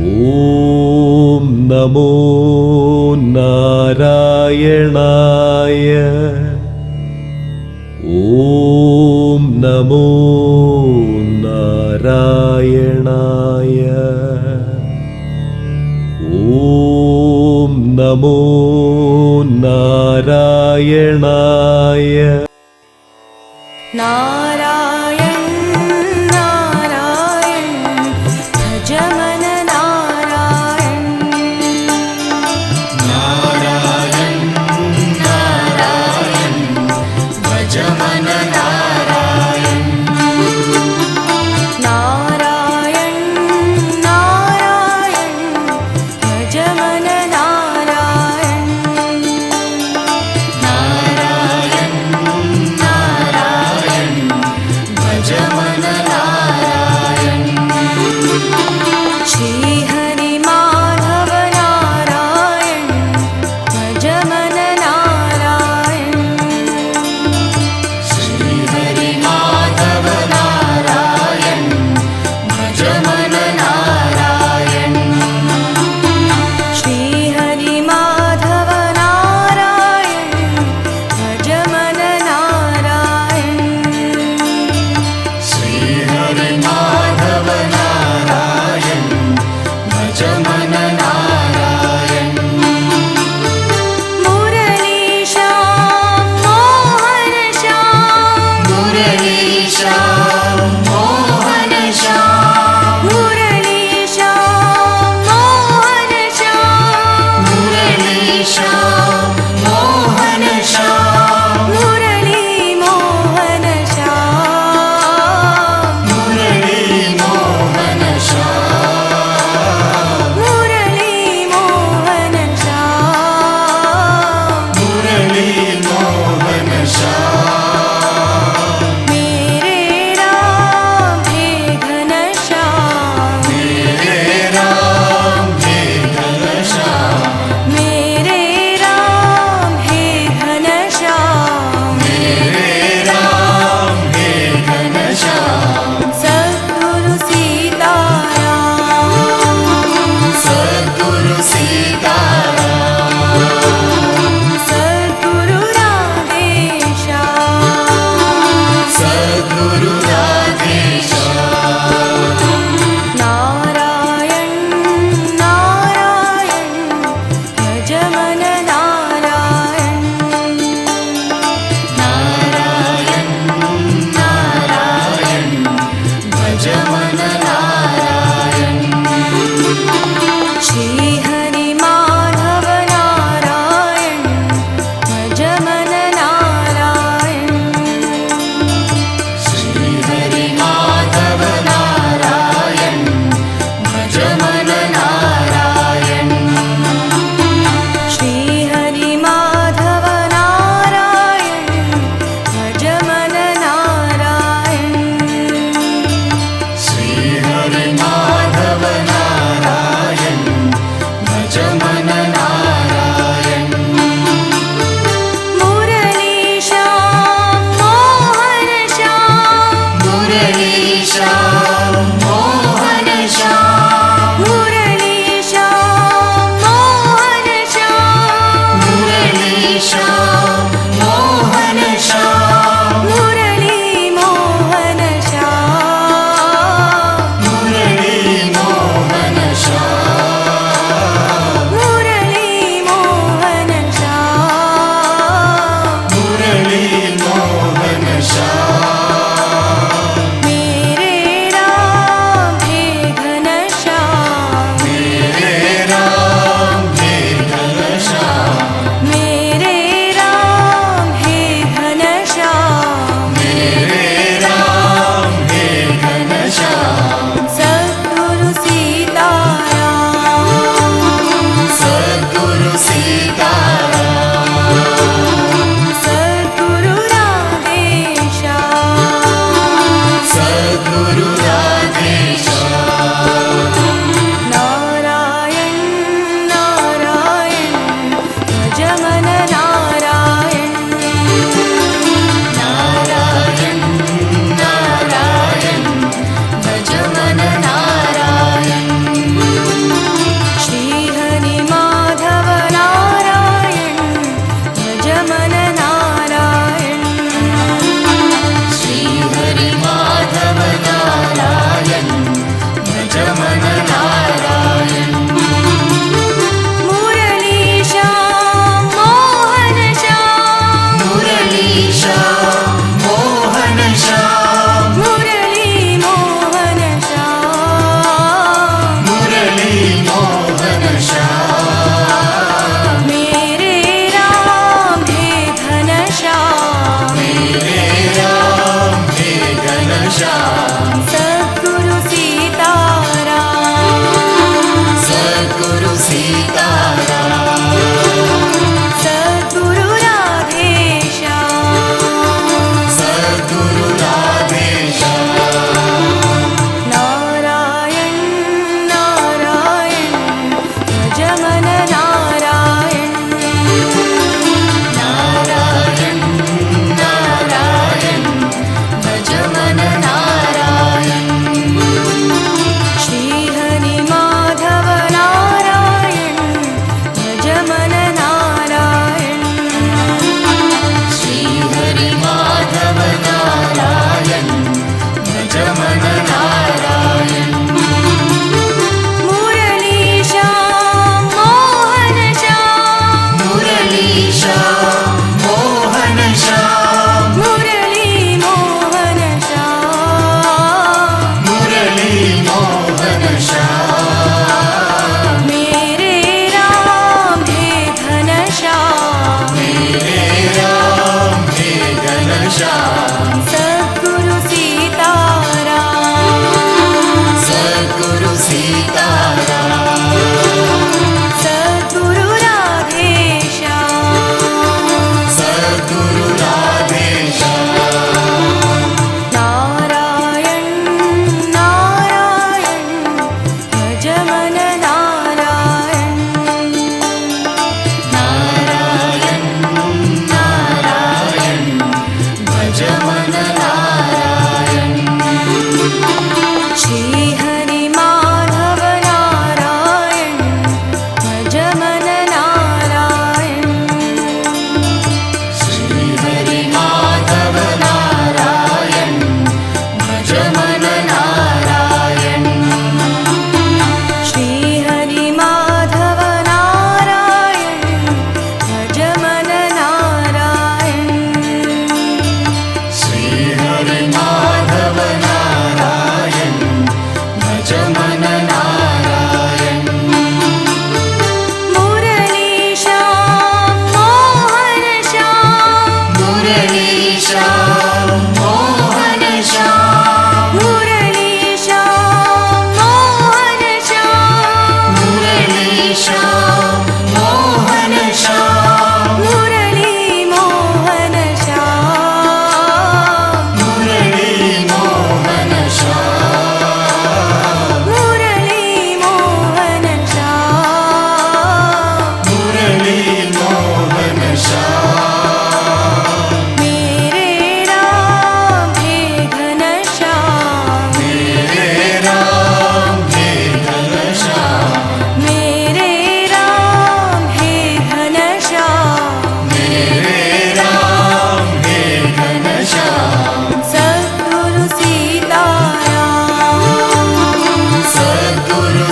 ഓം നമോ നാരായണായ. ഓം നമോ നാരായണായ. ഓം നമോ നാരായണായ. നാരായൺ നാരായൺ ഭജ മന നാരായൺ. നാരായൺ നാരായൺ ഭജ മന നാരായൺ. നാരായൺ നാരായൺ ഭജ മന നാരായൺ. നാരായൺ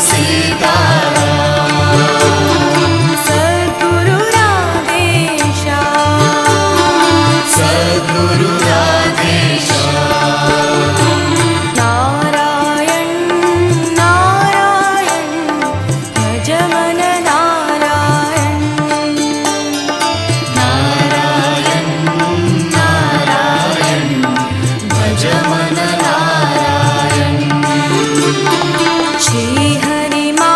सीताराम सद्गुरु राधेशा सद्गुरु राधेशा नारायण नारायण भज मन नारायण नारायण नारायण भज मन नारायण श्री हरि मा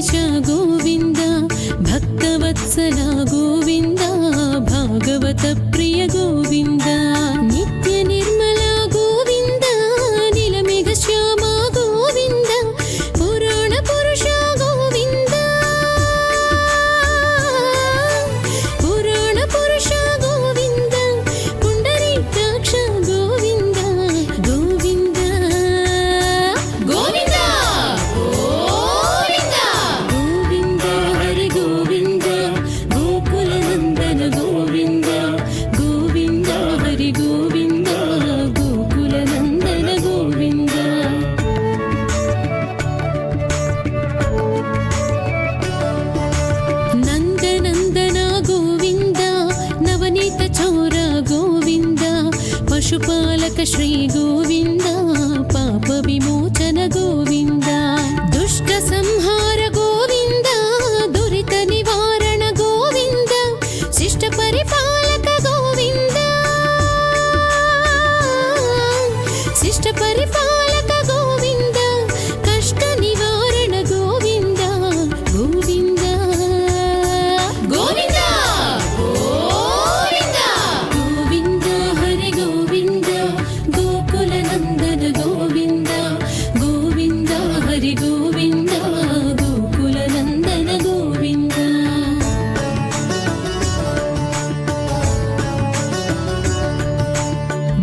ದ್ವಾರಕೀಶ ಗೋವಿಂದ ಭಕ್ತವತ್ಸಲ ಗೋವಿಂದ ಭಾಗವತ ಪ್ರಿಯ ಗೋವಿಂದ ನಿತ್ಯ ನಿರ್ಮಲ ಗೋವಿಂದ ನಿಲಮೇಘ ಶ್ಯಾಮ ಗೋವಿಂದ ಪುರಾಣ ಪುರುಷ ಗೋವಿಂದ ಪುರಾಣ ಪುರುಷ ಗೋವಿಂದ ಪುಂಡರೀಕಾಕ್ಷ ಗೋವಿಂದ ಗೋವಿಂದ ಗೋವಿಂದ ಗೋವಿಂದ ಗೋವಿಂದ ಹರಿ ಗೋವಿಂದ ಗೋಕುಲ ನಂದನ ಗೋವಿಂದ ಗೋವಿಂದ ಹರಿ ಗೋವಿಂದ ಗೋಕುಲ ನಂದನ ಗೋವಿಂದ ನಂದನಂದನ ಗೋವಿಂದ ನವನೀತ ಚೋರ ಗೋವಿಂದ ಪಶುಪಾಲಕ ಶ್ರೀ ಗೋವಿಂದ ಪಾಪ ವಿಮೋಚನ ಗೋವಿಂದ ದುಷ್ಟ ಸಂಹಾರ ಗೋವಿಂದ ದುರಿತ ನಿವಾರಣ ಗೋವಿಂದ ಶಿಷ್ಟ ಪರಿಪಾಲಕ ಗೋವಿಂದ ಶಿಷ್ಟ ಪರಿಪಾಲಕ ಗೋವಿಂದ ಕಷ್ಟ ನಿವಾರಣ ಗೋವಿಂದ ಗೋವಿಂದ ಗೋವಿಂದ ಗೋವಿಂದ ಗೋವಿಂದ ಹರಿ ಗೋವಿಂದ ಗೋಕುಲ ನಂದನ ಗೋವಿಂದ ಗೋವಿಂದ ಹರಿ ಗೋವಿಂದ ಗೋಕುಲ ನಂದನ ಗೋವಿಂದ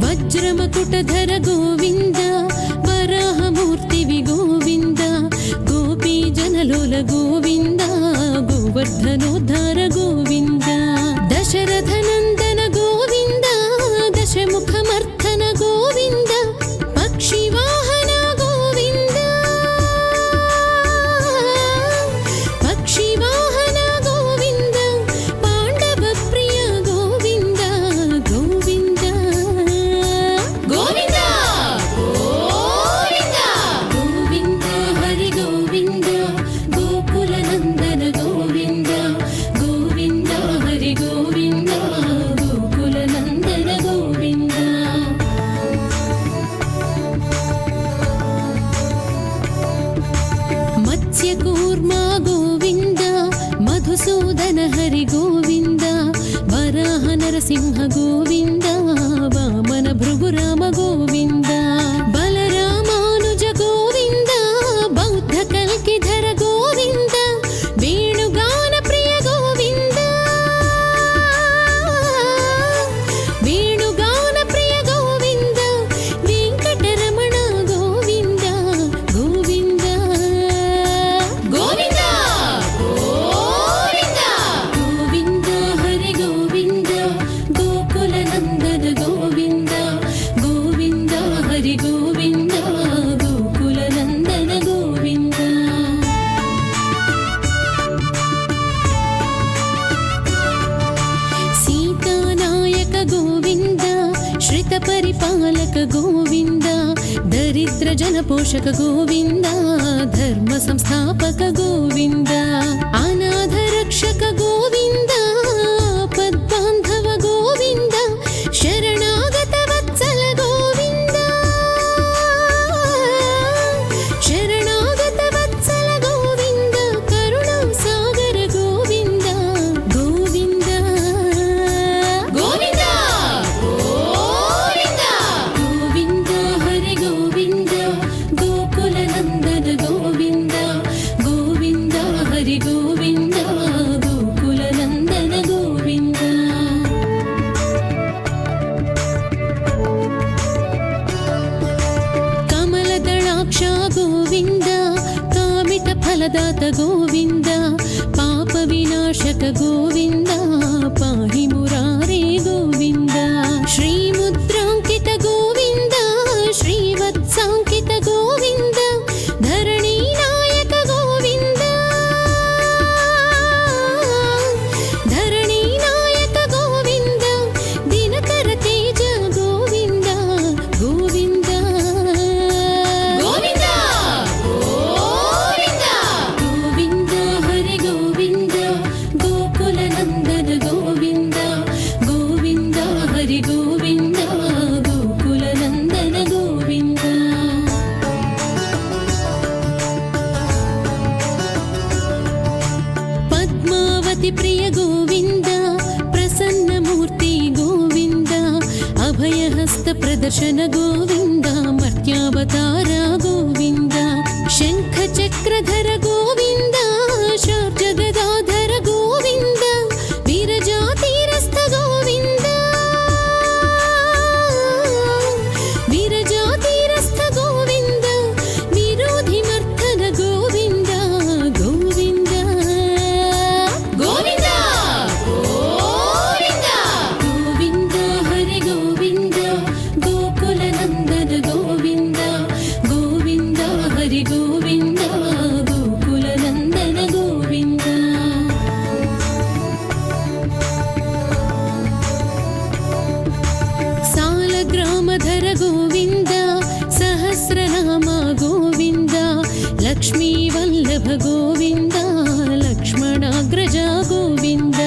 ವಜ್ರಮಕುಟಧರ ಗೋವಿಂದ ವರಾಹಮೂರ್ತಿವಿ ಗೋವಿಂದ ಗೋಪಿ ಜನಲೋಲ ಗೋವಿಂದ ಗೋವರ್ಧನೋದ್ಧಾರ ಗೋವಿಂದ ದಶರಥ ನಂದನ ಗೋವಿಂದ ದಶಮುಖಮರ್ಥನ ಗೋವಿಂದ ಪಕ್ಷಿ ವಾಹನ ಗೋವಿಂದ ಪಕ್ಷಿ ವಾಹನ ಗೋವಿಂದ ಪಾಂಡವ ಪ್ರಿಯ ಗೋವಿಂದ ಗೋವಿಂದ ಗೋವಿಂದ ಗೋವಿಂದ ಗೋವಿಂದ ಹರಿ ಗೋವಿಂದ ಗೋಕುಲ ನಂದನ ಗೋವಿಂದ ಗೋವಿಂದ ಹರಿ ಗೋವಿಂದ ಗೋಕುಲ ನಂದನ ಗೋವಿಂದ ಮತ್ಸ್ಯಕೂರ್ಮ ಗೋವಿಂದ ಮಧುಸೂದನ ಹರಿ ಗೋವಿಂದ ವರಾಹ ನರಸಿಂಹ ಗೋವಿಂದ ವಾಮನ ಭೃಗುರಾಮ ಗೋವಿಂದ ಬಲರಾಮಾನುಜ ಗೋವಿಂದ ಬೌದ್ಧ ಕಲ್ಕಿಧರ ಗೋವಿಂದ ವೇಣುಗಾನ ಪ್ರಿಯ ಗೋವಿಂದ ವೇಣುಗಾನ ಪ್ರಿಯ ಗೋವಿಂದ ವೆಂಕಟರಮಣ ಗೋವಿಂದ ಗೋವಿಂದ ಗೋವಿಂದ ಗೋವಿಂದ ಗೋವಿಂದ ಹರಿ ಗೋವಿಂದ ಗೋಕುಲ ನಂದನ ಗೋವಿಂದ ಗೋವಿಂದ ಹರಿ ಗೋವಿಂದ ಗೋಕುಲ ನಂದನ ಗೋವಿಂದ ಸೀತಾನಾಯಕ ಗೋವಿಂದ ಶ್ರಿತ ಪರಿಪಾಲಕ ಗೋವಿಂದ ದರಿದ್ರ ಜನಪೋಷಕ ಗೋವಿಂದ ಧರ್ಮ ಸಂಸ್ಥಾಪಕ ಗೋವಿಂದ ಅನಾಥ ರಕ್ಷಕ ಗೋವಿಂದ ಪದ್ಬಾಂಧವ ಗೋವಿಂದ ಶರಣಾಗತ ವತ್ಸಲ ಗೋವಿಂದ ಶರಣಾಗತ ವತ್ಸಲ ಗೋವಿಂದ ಕರುಣಾ ಸಾಗರ ಗೋವಿಂದ ಗೋವಿಂದ ಗೋವಿಂದ ಗೋವಿಂದ ಗೋವಿಂದ ಹರಿ ಗೋವಿಂದ ಗೋಕುಲ ನಂದನ ಗೋವಿಂದ ಗೋವಿಂದ ಹರಿ ಗೋವಿಂದ ಗೋಕುಲ ನಂದನ ಗೋವಿಂದ ಕಮಲದಳಾಕ್ಷ ಗೋವಿಂದ ಕಾಮಿತ ಫಲದಾತ ಗೋವಿಂದ ಪಾಪ ವಿನಾಶಕ ಗೋವಿಂದ ಪಾಹಿ ಮುರಾರೇ ಗೋವಿಂದ ಶ್ರೀ ಮುದ್ರಾಂಕಿತ ಗೋವಿಂದ ಶ್ರೀವತ್ಸಾಂಕಿತ ಗೋವಿಂದ ಧರಣಿ ನಾಯಕ ಗೋವಿಂದ ಧರಣಿ ನಾಯಕ ಗೋವಿಂದ ದಿನಕರ ತೇಜ ಗೋವಿಂದ ಗೋವಿಂದ ಗೋವಿಂದ ಗೋವಿಂದ ಗೋವಿಂದ ಹರಿ ಗೋವಿಂದ ಗೋಕುಲ ನಂದನ ಗೋವಿಂದ ದರ್ಶನ ಗೋವಿಂದ ಮರ್ತ್ಯಾವತಾರ ಗೋವಿಂದ ಶಂಖ ಚಕ್ರಧರ ಗೋವಿಂದ ಶಾರ್ಜ ಗದಾಧರ ಗೋವಿಂದ ವೀರಜಾತಿರಸ್ಥ ಗೋವಿಂದ ವೀರಜಾತಿರಸ್ಥ ಗೋವಿಂದ ವಿರೋಧಿ ಮರ್ಥನ ಗೋವಿಂದ ಗೋವಿಂದ ಗೋವಿಂದ ಗೋವಿಂದ ಗೋವಿಂದ ಹರಿ ಗೋವಿಂದ ಗೋಕುಲ ನಂದನ ಗೋವಿಂದ ಗೋವಿಂದ ಹರಿ ಗೋವಿಂದ ಗೋಕುಲ ನಂದನ ಗೋವಿಂದ ಸಾಲಗ್ರಾಮಧರ ಗೋವಿಂದ ಸಹಸ್ರನಾಮ ಗೋವಿಂದ ಲಕ್ಷ್ಮೀ ವಲ್ಲಭ ಗೋವಿಂದ ಲಕ್ಷ್ಮಣಾಗ್ರಜ ಗೋವಿಂದ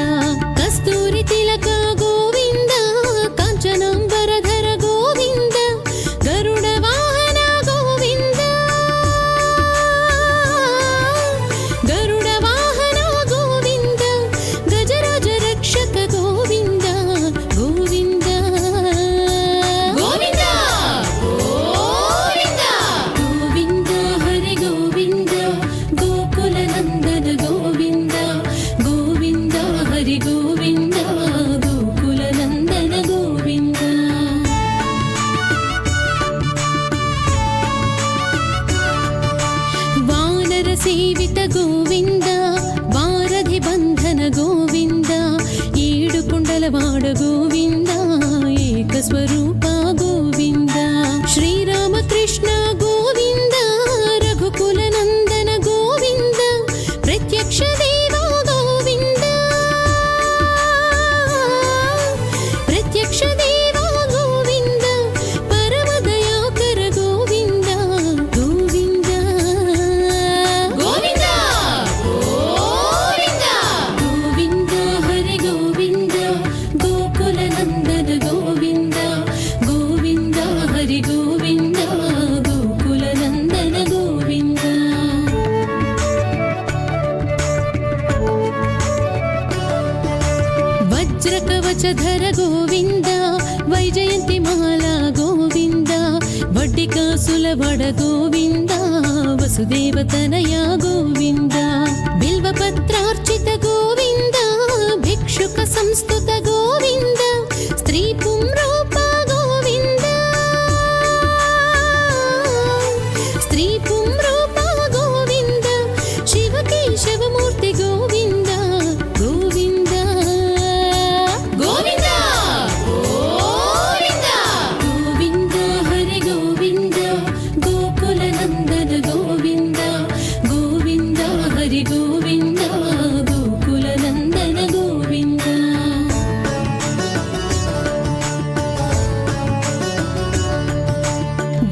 ಕಸ್ತೂರಿ ತಿಲಕ ಗೋವಿಂದ ಕಾಂಚನಾಂಬರಧರ ಗೋವಿಂದ ಗರುಡ ವಾಹನ ಗೋವಿಂದ ಗರುಡ ವಾಹನ ಗೋವಿಂದ ಗಜರಾಜ ರಕ್ಷಕ ಗೋವಿಂದ ಗೋವಿಂದ ಗೋವಿಂದ ಗೋವಿಂದ ಗೋವಿಂದ ಹರಿ ಗೋವಿಂದ ಗೋಕುಲ ನಂದನ ಗೋವಿಂದ ಗೋವಿಂದ ಹರಿ ಗೋವಿಂದ ಗೋಕುಲ ನಂದನ ಗೋವಿಂದ ವಾನರ ಸೇವಿತ ಗೋವಿಂದ ವಾರಧಿ ಬಂಧನ ಗೋವಿಂದ ಏಳು ಕುಂಡಲವಾಡ ಗೋವಿಂದ ಏಕ ಸ್ವರೂಪ ಗೋವಿಂದ ಶ್ರೀರಾಮ ಕೃಷ್ಣ ಗೋವಿಂದ ರಘುಕುಲ ನಂದನ ಗೋವಿಂದ ಪ್ರತ್ಯಕ್ಷ ದೇವ ಗೋವಿಂದ ಪ್ರತ್ಯಕ್ಷ ದೇವ ಗೋವಿಂದ ಪರಮ ದಯಾಕರ ಗೋವಿಂದ ಗೋವಿಂದ ಗೋವಿಂದ ಗೋವಿಂದ ಗೋವಿಂದ ಹರಿ ಗೋವಿಂದ ಗೋಕುಲ ನಂದನ ಗೋವಿಂದ ಗೋವಿಂದ ಹರಿ ಗೋವಿಂದ ಗೋಕುಲ ನಂದನ ಗೋವಿಂದ ವಜ್ರ ಕವಚಧರ ಗೋವಿಂದ ವೈಜಯಂತಿ ಮಾಲಾ ಗೋವಿಂದ ವಡ್ಡಿಕ ಸುಲಭಡ ಗೋವಿಂದ ವಸುದೇವ ತನಯ ಗೋವಿಂದ ಬಿಲ್ವ ಪತ್ರಾರ್ಚಿತ ಗೋವಿಂದ ಭಿಕ್ಷುಕ ಸಂಸ್ತುತ ಗೋವಿಂದ ಸ್ತ್ರೀ ಪುಂರೂಪ ಗೋವಿಂದ ಸ್ತ್ರೀ ಪುಂರೂಪ ಗೋವಿಂದ ಶಿವಕೇಶವಮೂರ್ತಿ ಗೋವಿಂದ ಗೋವಿಂದ ಗೋವಿಂದ ಗೋವಿಂದ ಗೋವಿಂದ ಹರಿ ಗೋವಿಂದ ಗೋಕುಲ ನಂದನ ಗೋವಿಂದ ಗೋವಿಂದ ಹರಿ ಗೋವಿಂದ ಗೋಕುಲ ನಂದನ ಗೋವಿಂದ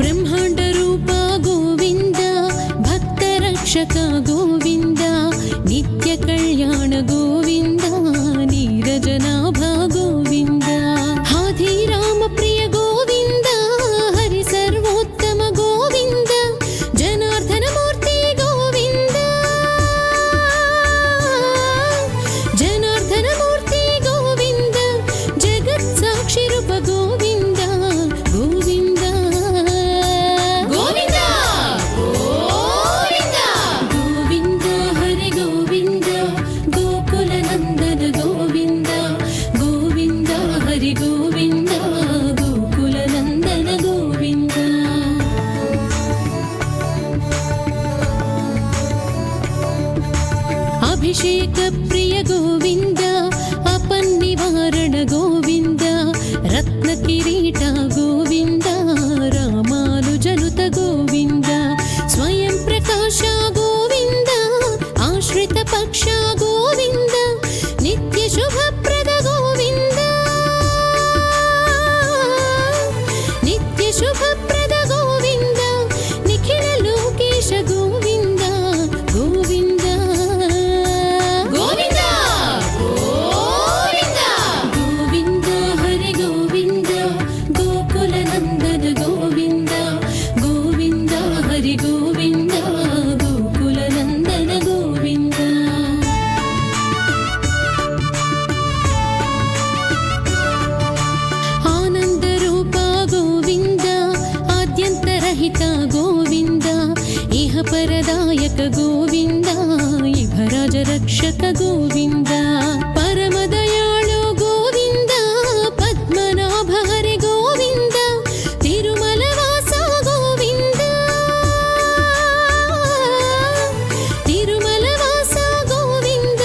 ಬ್ರಹ್ಮಾಂಡ ರೂಪ ಗೋವಿಂದ ಭಕ್ತ ರಕ್ಷಕ ಗೋವಿಂದ ನಿತ್ಯ ಕಲ್ಯಾಣ ಗೋವಿಂದ ನೀರಜನಾಭ ಗೋವಿಂದ ಹಾದಿ ರಾಮ ಪ್ರಿಯ ಗೋವಿಂದ ಹರಿ ಸರ್ವೋತ್ತಮ ಗೋವಿಂದ ಜನಾರ್ದನ ಮೂರ್ತಿ ಗೋವಿಂದ ಜನಾರ್ದನ ಮೂರ್ತಿ ಗೋವಿಂದ ಜಗತ್ ಸಾಕ್ಷಿ ರೂಪ ಗೋವಿಂದ ಗೋವಿಂದ ಗೋವಿಂದ ಗೋವಿಂದ ಗೋವಿಂದ ಹರಿ ಗೋವಿಂದ ಗೋಕುಲ ನಂದನ ಗೋವಿಂದ ಗೋವಿಂದ ಹರಿ ಗೋವಿಂದ ಗೋಕುಲ ನಂದನ ಗೋವಿಂದ ಅಭಿಷೇಕ ಪ್ರಿಯ ಗೋವಿಂದ ಅಪನ್ನಿವಾರಣ ಗೋವಿಂದ ರತ್ನ ಕಿರೀಟ ಗೋವಿಂದ ರಾಮಾನುಜನುತ ಗೋವಿಂದ ಸ್ವಯಂ ಪ್ರಕಾಶ ಗೋವಿಂದ ಆಶ್ರಿತ ಪಕ್ಷ ಗೋವಿಂದ ನಿತ್ಯ ಶುಭಪ್ರದ ಗೋವಿಂದ ನಿತ್ಯ ಶುಭಪ್ರದ ಗೋವಿಂದ ನಿಖಿಲ ಲೋಕೇಶ ಗೋವಿಂದ ಗೋವಿಂದ ಗೋವಿಂದ ಗೋವಿಂದ ಗೋವಿಂದ ಹರಿ ಗೋವಿಂದ ಗೋಕುಲ ನಂದನ ನಾಯಕ ಗೋವಿಂದ ಇಭರಾಜ ರಕ್ಷಕ ಗೋವಿಂದ ಪರಮದಯಾಳು ಗೋವಿಂದ ಪದ್ಮನಾಭ ಹರಿ ಗೋವಿಂದ ತಿರುಮಲ ವಾಸ ಗೋವಿಂದ ತಿರುಮಲ ವಾಸ ಗೋವಿಂದ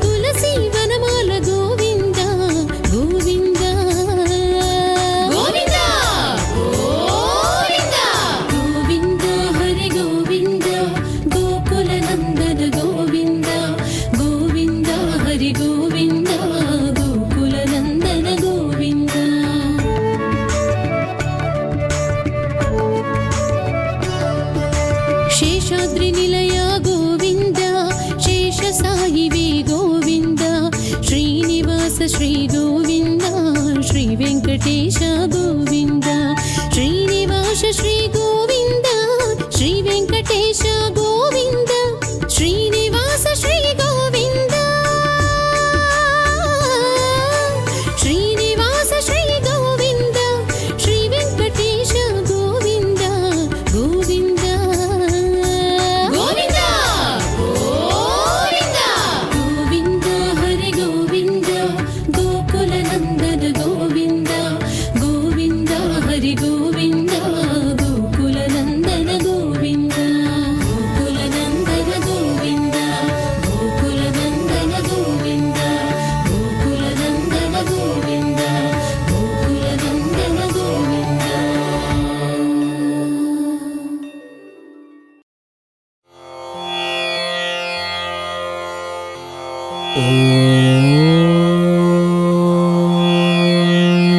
ತುಳಸಿ ವನಮಾಲ ಗೋವಿಂದ ಗೋವಿಂದ ಗೋವಿಂದ ಗೋವಿಂದ ಗೋವಿಂದ ಹರಿ ಗೋವಿಂದ ಗೋಕುಲ ನಂದನ ಗೋವಿಂದ ಗೋವಿಂದ ಹರಿ ಗೋವಿಂದ ಗೋಕುಲ ನಂದನ ಗೋವಿಂದ ಶೇಷಾದ್ರಿ ನಿಲಯ ಗೋವಿಂದ ಶೇಷ ಸಾಯಿವೆ ಗೋವಿಂದ ಶ್ರೀನಿವಾಸ ಶ್ರೀ ಗೋವಿಂದ ಶ್ರೀ ವೆಂಕಟೇಶ ಗೋವಿಂದ ಶ್ರೀನಿವಾಸ ಶ್ರೀ ಗೋವಿಂದ ಶ್ರೀ ವೆಂಕಟೇಶ ಗೋವಿಂದ ಶ್ರೀನಿವಾಸ ಶ್ರೀ ಗೋವಿಂದ ಶ್ರೀನಿವಾಸ ಶ್ರೀ ಗೋವಿಂದ ಶ್ರೀ ವೆಂಕಟೇಶ ಗೋವಿಂದ ಗೋವಿಂದ ಗೋವಿಂದ ಗೋವಿಂದ ಗೋವಿಂದ ಹರಿ ಗೋವಿಂದ ಗೋಕುಲ ನಂದನ ಗೋವಿಂದ ಗೋವಿಂದ ಹರಿ ಗೋವಿಂದ ಗೋಕುಲ ನಂದನ ಗೋವಿಂದ ಗೋಕುಲ ನಂದನ ಗೋವಿಂದ ಗೋಕುಲ ನಂದನ ಗೋವಿಂದ ಗೋಕುಲ ನಂದನ ಗೋವಿಂದ ಗೋಕುಲ ನಂದನ ಗೋವಿಂದ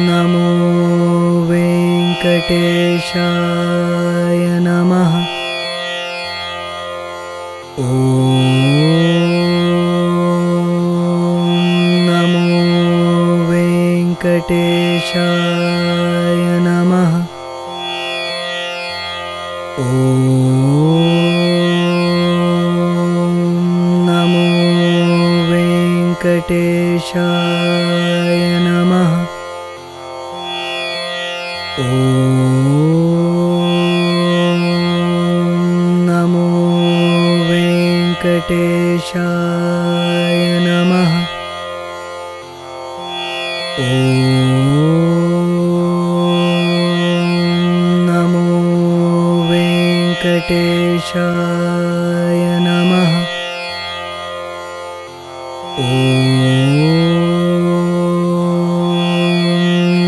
ನಮೋ ವೆಂಕಟೇಶಾಯ ನಮಃ. ನಮೋ ವೆಂಕಟೇಶಾಯ ನಮಃ. ನಮೋ ವೆಂಕಟೇಶಾಯ ನಮಃ. ನಮೋ ವೆಂಕಟೇಶಾಯ ನಮಃ.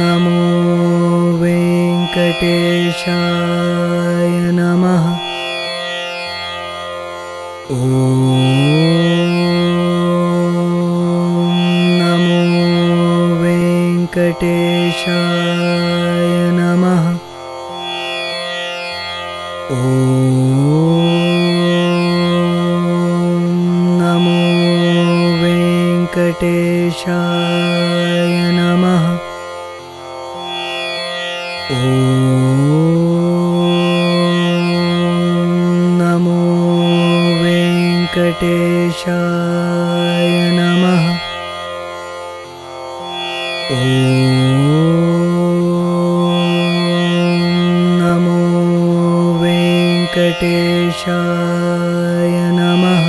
ನಮೋ ವೆಂಕಟೇಶಾಯ ನಮಃ. ನಮೋ ವೆಂಕಟೇಶಾಯ ನಮಃ. ನಮೋ ವೆಂಕಟೇಶಾಯ ನಮಃ. ನಮೋ ವೆಂಕಟೇಶಾಯ ನಮಃ. ನಮೋ ವೆಂಕಟೇಶಾಯ ನಮಃ. ನಮೋ ವೆಂಕಟೇಶಾಯ ನಮಃ.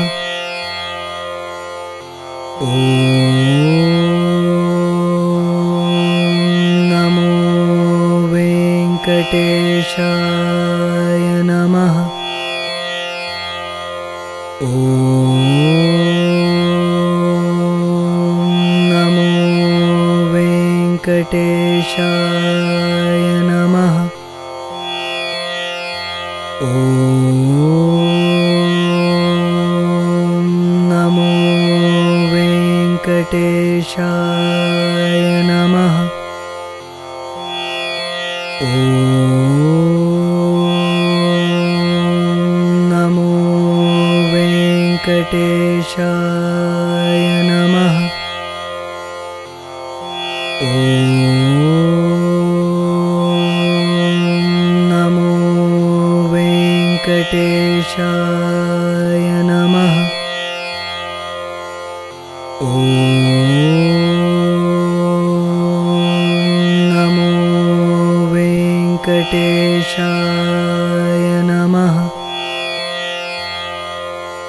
ನಮೋ ವೆಂಕಟೇಶಾಯ ನಮಃ. ನಮೋ ವೆಂಕಟೇಶಾಯ ನಮಃ. ನಮೋ ವೆಂಕಟೇಶಾಯ ನಮಃ. ನಮೋ ವೆಂಕಟೇಶಾಯ ನಮಃ. ನಮೋ ವೆಂಕಟೇಶಾಯ ನಮಃ. ನಮೋ ವೆಂಕಟೇಶಾಯ ನಮಃ.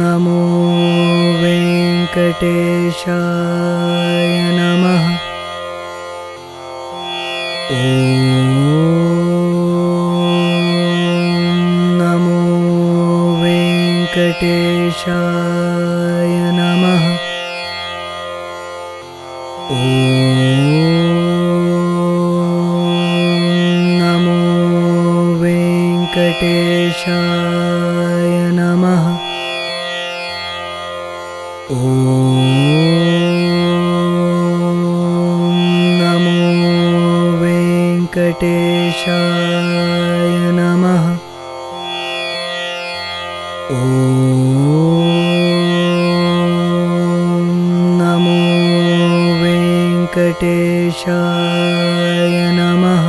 नमो वेङ्कटेशाय नमः। नमो वेङ्कटेशाय नमः। नमो वेङ्कटेशाय नमः। नमो वेङ्कटेशाय नमः। नमो वेङ्कटेशाय नमः।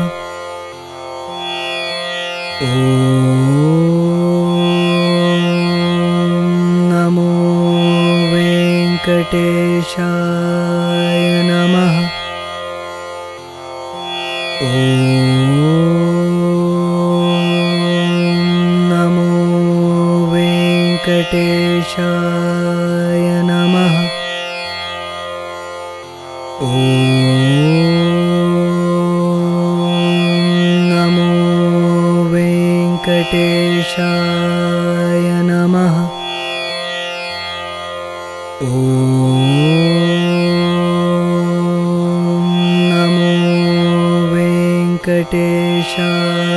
नमो वेङ्कटेशाय नमः। नमो वेङ्कटेशाय नमः। नमो वेङ्कटेशाय नमः। नमो वेङ्कटेशाय